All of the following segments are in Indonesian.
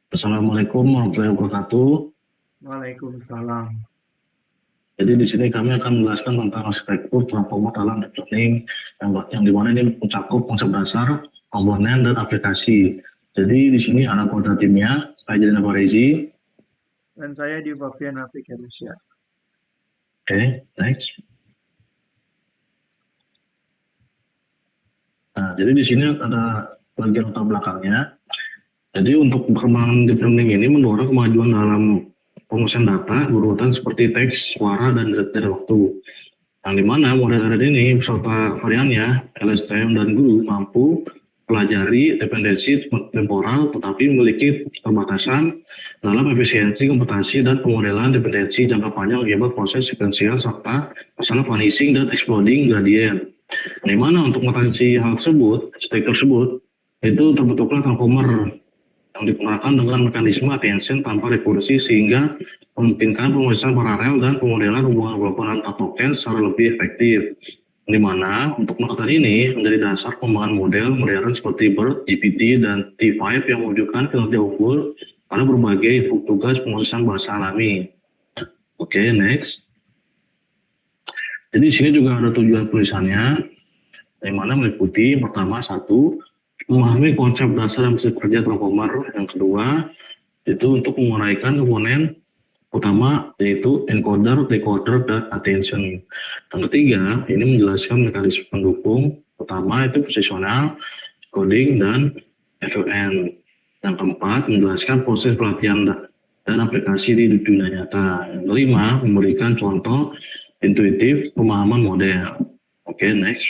Assalamualaikum warahmatullahi wabarakatuh. Waalaikumsalam. Jadi di sini kami akan menjelaskan tentang arsitektur transformer dalam deep learning yang di mana ini mencakup konsep dasar, komponen, dan aplikasi. Jadi di sini ada anggota timnya, saya Jelena Farezi. Dan saya di Bavian Applications. Oke, next. Nah, jadi di sini ada bagian latar belakangnya. Jadi untuk perkembangan deep learning ini mendorong kemajuan dalam pengisian data berurutan seperti teks, suara, dan data waktu. Yang dimana model RNN ini beserta variannya, LSTM dan GURU mampu pelajari dependensi temporal tetapi memiliki keterbatasan dalam efisiensi komputasi dan pemodelan dependensi jangka panjang akibat proses sekuensial serta masalah vanishing dan exploding gradient. Di mana untuk mengatasi hal tersebut, state tersebut, itu terbentuklah transformer yang digunakan dengan mekanisme attention tanpa rekursi sehingga memungkinkan pemeriksaan paralel dan pemodelan hubungan global antar token secara lebih efektif. Di mana untuk pendekatan ini menjadi dasar pengembangan model modern seperti BERT, GPT, dan T5 yang mewujudkan kinerja unggul pada berbagai tugas pengurusan bahasa alami. Oke, next. Jadi di sini juga ada tujuan tulisannya, yang mana meliputi pertama satu, memahami konsep dasar dan prinsip kerja transformer. Yang kedua, itu untuk menguraikan komponen utama yaitu encoder, decoder, dan attention. Yang ketiga, ini menjelaskan mekanisme pendukung, utama itu posisional, coding, dan FLN. Yang keempat, menjelaskan proses pelatihan dan aplikasi di dunia nyata. Yang kelima, memberikan contoh intuitif pemahaman model. Oke, next.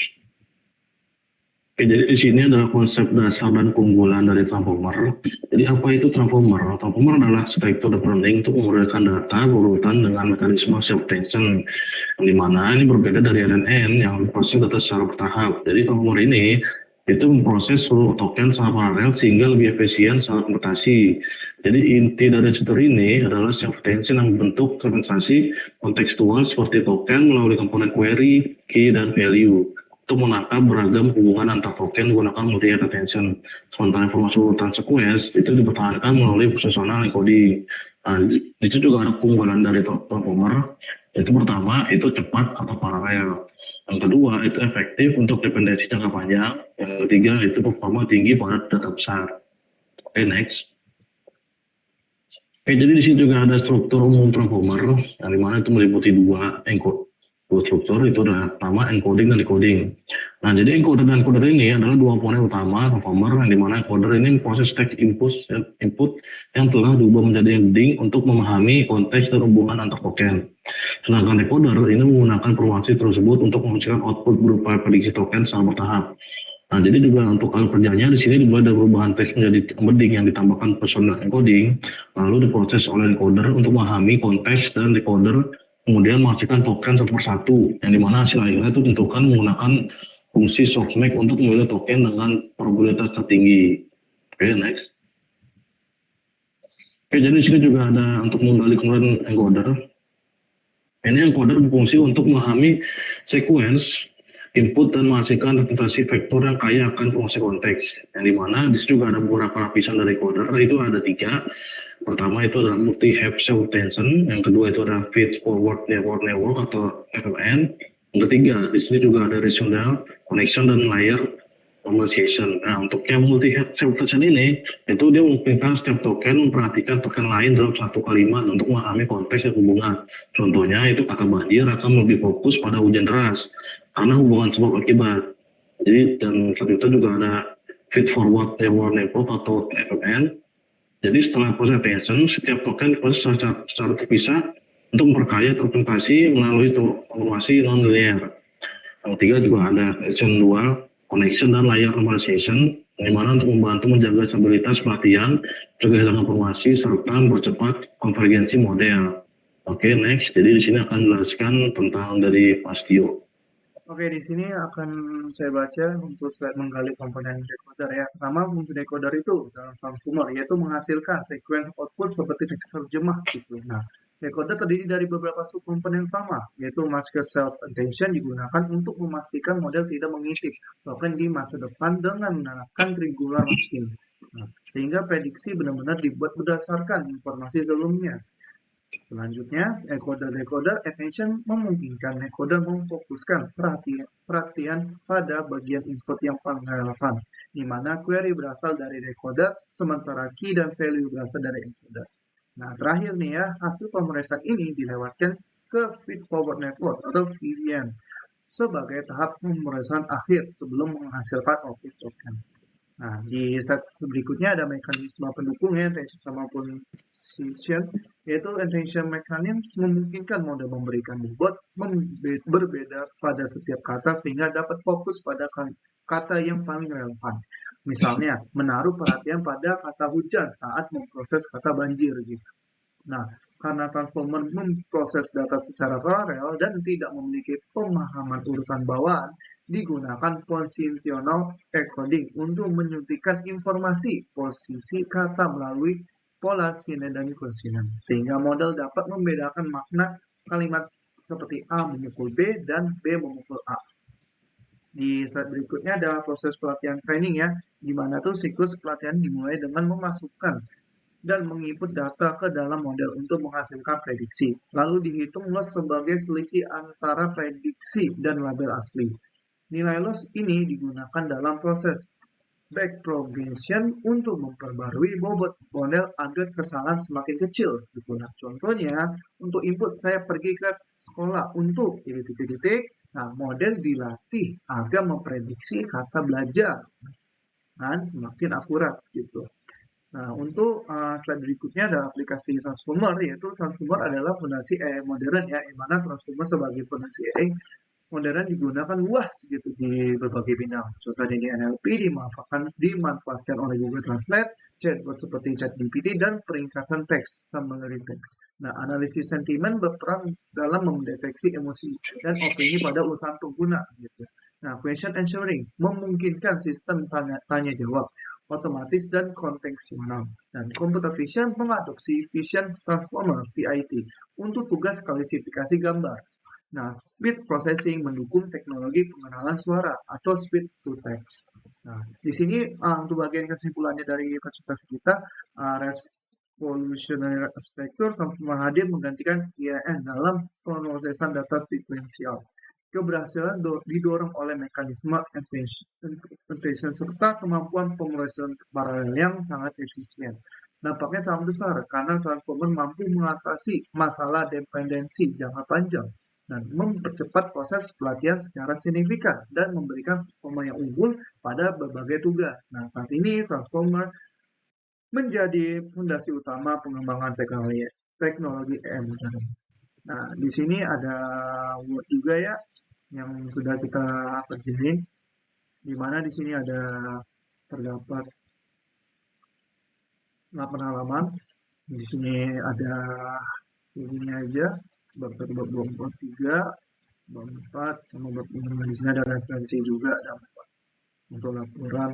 Oke, jadi di sini adalah konsep dasar dan keunggulan dari transformer. Jadi apa itu transformer? Transformer adalah struktur deep learning untuk memudahkan data berurutan dengan mekanisme self-attention, di mana ini berbeda dari RNN yang proses data secara bertahap. Jadi transformer ini itu memproses seluruh token secara paralel sehingga lebih efisien secara komputasi. Jadi inti dari struktur ini adalah self-attention yang bentuk representasi kontekstual seperti token melalui komponen query, key, dan value untuk menangkap beragam hubungan antar token menggunakan multi-head attention. Sementara informasi urutan sequence itu dipertahankan melalui positional encoding. Nah, itu juga ada keunggulan dari transformer. Itu pertama, itu cepat atau paralel. Yang kedua, itu efektif untuk dependensi jangka panjang. Yang ketiga, itu performa tinggi pada data besar. Oke, next. Oke, jadi di sini juga ada struktur umum transformer, yang dimana itu meliputi dua struktur, itu adalah pertama encoding dan decoding. Nah, jadi encoder dan decoder ini adalah dua komponen utama transformer, yang dimana encoder ini proses teks input yang telah diubah menjadi encoding untuk memahami konteks dan hubungan antar token. Sedangkan decoder ini menggunakan informasi tersebut untuk menghasilkan output berupa prediksi token secara bertahap. Nah, jadi juga untuk hal kerjanya di sini juga ada perubahan teks menjadi embedding yang ditambahkan personal encoding, lalu diproses oleh encoder untuk memahami konteks dan decoder kemudian menghasilkan token satu persatu, yang dimana hasil akhirnya itu ditentukan menggunakan fungsi softmax untuk memilih token dengan probabilitas tertinggi. Oke, next. Oke, jadi di sini juga ada untuk menggali kemudian encoder. Ini encoder berfungsi untuk memahami sequence input dan menghasilkan representasi vektor yang kaya akan fungsi konteks. Yang dimana di sini juga ada beberapa lapisan dari encoder, itu ada tiga. Pertama itu adalah multi-head self-attention, yang kedua itu adalah feed forward network atau FFN. Yang ketiga, di sini juga ada regional connection dan layer normalization. Nah, untuk yang multi-head self-attention ini, itu dia memungkinkan setiap token memperhatikan token lain dalam satu kalimat untuk memahami konteks dan hubungan. Contohnya itu kata banjir akan lebih fokus pada hujan deras karena hubungan sebab akibat. Jadi dan selanjutnya juga ada feed forward network atau FFN. Jadi setelah proses attention, setiap token proses secara terpisah untuk memperkaya representasi melalui informasi non-linear. Yang ketiga juga ada action dual, connection, dan layer normalization, di mana untuk membantu menjaga stabilitas pelatihan, juga hilang informasi, serta mempercepat konvergensi model. Oke, next. Jadi di sini akan menjelaskan tentang dari Pastio. Oke, di sini akan saya baca untuk slide menggali komponen decoder ya. Pertama, fungsi decoder itu dalam transformer yaitu menghasilkan sequence output seperti teks terjemah gitu. Nah, decoder terdiri dari beberapa subkomponen utama, yaitu mask self attention digunakan untuk memastikan model tidak mengintip token di masa depan dengan menerapkan triangular masking. Nah, sehingga prediksi benar-benar dibuat berdasarkan informasi sebelumnya. Selanjutnya, encoder-decoder attention memungkinkan encoder memfokuskan perhatian pada bagian input yang paling relevan, di mana query berasal dari decoder, sementara key dan value berasal dari encoder. Nah, terakhir nih ya, hasil pemeriksaan ini dilewatkan ke feed forward network atau VPN sebagai tahap pemeriksaan akhir sebelum menghasilkan output token. Nah, di slide berikutnya ada mekanisme pendukungnya, intention maupun decision, yaitu intention mechanism memungkinkan model memberikan bobot berbeda pada setiap kata sehingga dapat fokus pada kata yang paling relevan. Misalnya, menaruh perhatian pada kata hujan saat memproses kata banjir gitu. Nah, karena transformer memproses data secara paralel dan tidak memiliki pemahaman urutan bawaan, digunakan positional encoding untuk menyuntikkan informasi posisi kata melalui pola sinan dan konsonan, sehingga model dapat membedakan makna kalimat seperti A memukul B dan B memukul A. Di slide berikutnya ada proses pelatihan training ya, di mana tuh siklus pelatihan dimulai dengan memasukkan dan menginput data ke dalam model untuk menghasilkan prediksi. Lalu dihitung loss sebagai selisih antara prediksi dan label asli. Nilai loss ini digunakan dalam proses backpropagation untuk memperbarui bobot model agar kesalahan semakin kecil. Gitu. Nah, contohnya, untuk input saya pergi ke sekolah untuk titik-titik. Nah, model dilatih agar memprediksi kata belajar dan semakin akurat gitu. Nah, untuk slide berikutnya ada aplikasi transformer, yaitu transformer adalah fondasi AI modern ya, di mana transformer sebagai fondasi AI modern digunakan luas gitu di berbagai bidang. Contohnya di NLP dimanfaatkan oleh Google Translate, chatbot seperti ChatGPT dan peringkatan teks, summary text. Nah, analisis sentimen berperan dalam mendeteksi emosi dan opini pada urusan pengguna gitu. Nah, question answering memungkinkan sistem tanya jawab otomatis dan kontekstual. Dan computer vision mengadopsi vision transformer VIT untuk tugas klasifikasi gambar. Nah, speed processing mendukung teknologi pengenalan suara atau speed to text. Nah, di sini untuk bagian kesimpulannya dari presentasi kita, revolutionary architecture hadir menggantikan IAN dalam pemrosesan data sekuensial. Keberhasilan didorong oleh mekanisme attention serta kemampuan pemrosesan paralel yang sangat efisien. Dampaknya sangat besar karena transformer mampu mengatasi masalah dependensi jangka panjang dan mempercepat proses pelatihan secara signifikan dan memberikan performa yang unggul pada berbagai tugas. Nah, saat ini transformer menjadi fondasi utama pengembangan teknologi EM modern. Nah, di sini ada Word juga ya yang sudah kita kerjain, di mana di sini ada terdapat 8 halaman. Di sini ada ini aja bab 1, bab 2, bab 3, bab 4, sama bab 5. Di sini ada referensi juga untuk laporan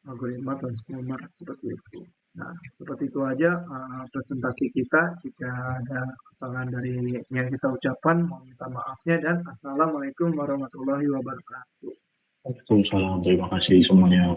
algoritma transformer seperti itu. Nah, seperti itu aja presentasi kita. Jika ada kesalahan dari yang kita ucapkan, mohon minta maafnya dan assalamualaikum warahmatullahi wabarakatuh. Waalaikumsalam, terima kasih semuanya.